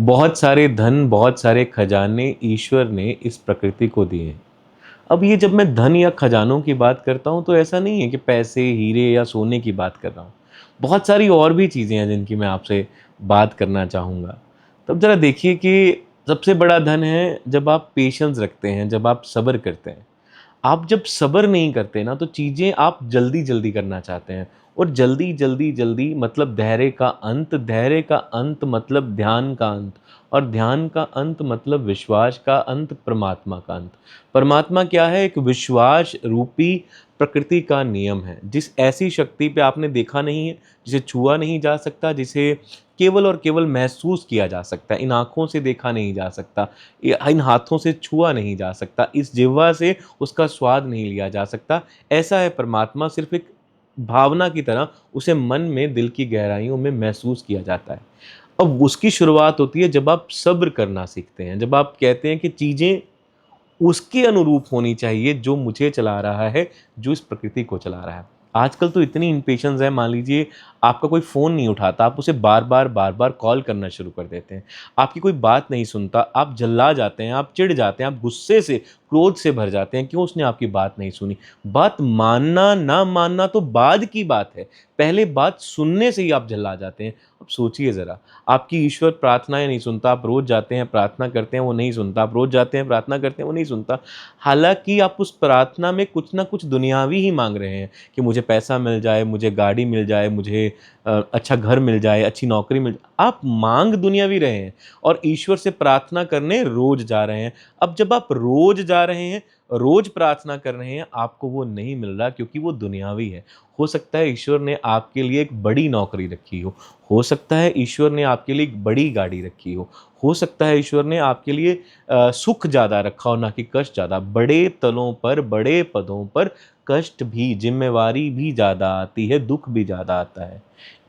बहुत सारे धन, बहुत सारे खजाने ईश्वर ने इस प्रकृति को दिए हैं। अब ये जब मैं धन या खजानों की बात करता हूँ तो ऐसा नहीं है कि पैसे, हीरे या सोने की बात कर रहा हूँ। बहुत सारी और भी चीज़ें हैं जिनकी मैं आपसे बात करना चाहूँगा। तब ज़रा देखिए कि सबसे बड़ा धन है जब आप पेशेंस रखते हैं, जब आप सब्र करते हैं। आप जब सब्र नहीं करते ना तो चीज़ें आप जल्दी-जल्दी करना चाहते हैं और जल्दी, जल्दी, जल्दी मतलब धैर्य का अंत मतलब ध्यान का अंत और ध्यान का अंत मतलब विश्वास का अंत, परमात्मा का अंत। परमात्मा क्या है? एक विश्वास रूपी प्रकृति का नियम है। जिस ऐसी शक्ति पे आपने देखा नहीं है, जिसे छुआ नहीं जा सकता, जिसे केवल और केवल महसूस किया जा सकता है, इन आँखों से देखा नहीं जा सकता, इन हाथों से छुआ नहीं जा सकता, इस जिह्वा से उसका स्वाद नहीं लिया जा सकता। ऐसा है परमात्मा, सिर्फ़ एक भावना की तरह उसे मन में, दिल की गहराइयों में महसूस किया जाता है। अब उसकी शुरुआत होती है जब आप सब्र करना सीखते हैं, जब आप कहते हैं कि चीज़ें उसके अनुरूप होनी चाहिए जो मुझे चला रहा है, जो इस प्रकृति को चला रहा है। आजकल तो इतनी इम्पेशंस है, मान लीजिए आपका कोई फ़ोन नहीं उठाता, आप उसे बार-बार, बार-बार कॉल करना शुरू कर देते हैं। आपकी कोई बात नहीं सुनता, आप जल्ला जाते हैं, आप चिढ़ जाते हैं, आप गुस्से से, क्रोध से भर जाते हैं, क्यों उसने आपकी बात नहीं सुनी। बात मानना, ना मानना तो बाद की बात है, पहले बात सुनने से ही आप जल्ला जाते हैं। अब सोचिए ज़रा, आपकी ईश्वर प्रार्थनाएँ नहीं सुनता, आप रोज़ जाते हैं, प्रार्थना करते हैं, वो नहीं सुनता, आप रोज़ जाते हैं, प्रार्थना करते हैं, वो नहीं सुनता। हालाँकि आप उस प्रार्थना में कुछ न कुछ दुनियावी ही माँग रहे हैं कि मुझे पैसा मिल जाए, मुझे गाड़ी मिल जाए, मुझे अच्छा घर मिल जाए, अच्छी नौकरी मिल जाए। आप माँग दुनियावी रहे हैं और ईश्वर से प्रार्थना करने रोज़ जा रहे हैं। अब जब आप रोज़ जा रहे हैं, रोज़ प्रार्थना कर रहे हैं, आपको वो नहीं मिल रहा क्योंकि वो दुनियावी है। हो सकता है ईश्वर ने आपके लिए एक बड़ी नौकरी रखी हो सकता है ईश्वर ने आपके लिए एक बड़ी गाड़ी रखी हो सकता है ईश्वर ने आपके लिए सुख ज़्यादा रखा हो ना कि कष्ट ज़्यादा। बड़े तलों पर, बड़े पदों पर कष्ट भी, ज़िम्मेवारी भी ज़्यादा आती है, दुःख भी ज़्यादा आता है।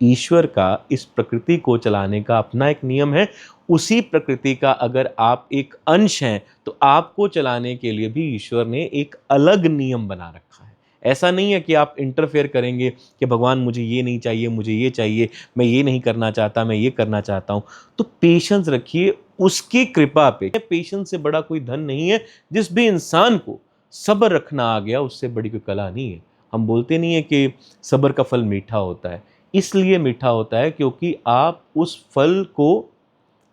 ईश्वर का इस प्रकृति को चलाने का अपना एक नियम है। उसी प्रकृति का अगर आप एक अंश हैं, तो आपको चलाने के लिए भी ईश्वर ने एक अलग नियम बना रखा है। ऐसा नहीं है कि आप इंटरफेयर करेंगे कि भगवान मुझे ये नहीं चाहिए, मुझे ये चाहिए, मैं ये नहीं करना चाहता, मैं ये करना चाहता हूँ। तो पेशेंस रखिए उसकी कृपा पे। पेशेंस से बड़ा कोई धन नहीं है। जिस भी इंसान को सब्र रखना आ गया, उससे बड़ी कोई कला नहीं है। हम बोलते नहीं है कि सब्र का फल मीठा होता है। इसलिए मीठा होता है क्योंकि आप उस फल को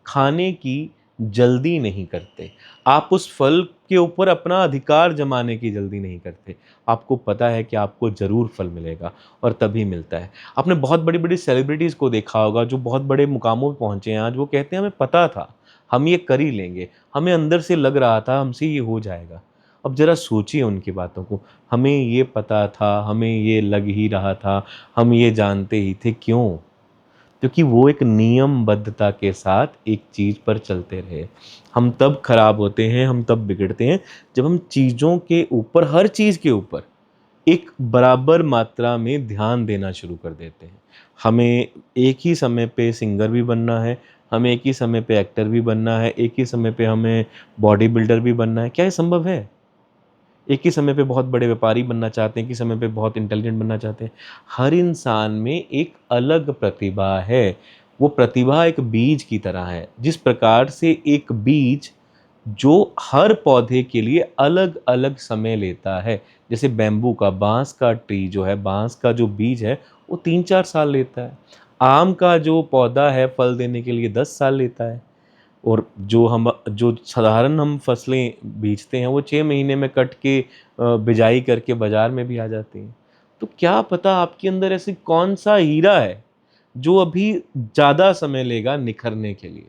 खाने की जल्दी नहीं करते। आप उस फल के ऊपर अपना अधिकार जमाने की जल्दी नहीं करते। आपको पता है कि आपको ज़रूर फल मिलेगा और तभी मिलता है। आपने बहुत बड़ी-बड़ी सेलिब्रिटीज़ को देखा होगा जो बहुत बड़े मुकामों पे पहुँचे हैं आज, वो कहते हैं हमें पता था, हम ये कर ही लेंगे। हमें अंदर से लग रहा था हमसे ये हो जाएगा। अब ज़रा सोचिए उनकी बातों को, हमें ये पता था, हमें ये लग ही रहा था, हम ये जानते ही थे, क्यों? क्योंकि वो एक नियमबद्धता के साथ एक चीज़ पर चलते रहे। हम तब खराब होते हैं, हम तब बिगड़ते हैं, जब हम चीज़ों के ऊपर, हर चीज़ के ऊपर एक बराबर मात्रा में ध्यान देना शुरू कर देते हैं। हमें एक ही समय पे सिंगर भी बनना है, हमें एक ही समय पे एक्टर भी बनना है, एक ही समय पे हमें बॉडी बिल्डर भी बनना है। क्या ये संभव है? एक ही समय पे बहुत बड़े व्यापारी बनना चाहते हैं, एक ही समय पे बहुत इंटेलिजेंट बनना चाहते हैं। हर इंसान में एक अलग प्रतिभा है। वो प्रतिभा एक बीज की तरह है। जिस प्रकार से एक बीज जो हर पौधे के लिए अलग-अलग समय लेता है। जैसे बैम्बू का, बाँस का ट्री जो है, बाँस का जो बीज है, वो 3-4 साल लेता है। आम का जो पौधा है, फल देने के लिए 10 साल लेता है। और जो साधारण हम फसलें बीजते हैं वो 6 महीने में कट के बिजाई करके बाज़ार में भी आ जाती हैं। तो क्या पता आपके अंदर ऐसी कौन-सा हीरा है, जो अभी ज़्यादा समय लेगा निखरने के लिए।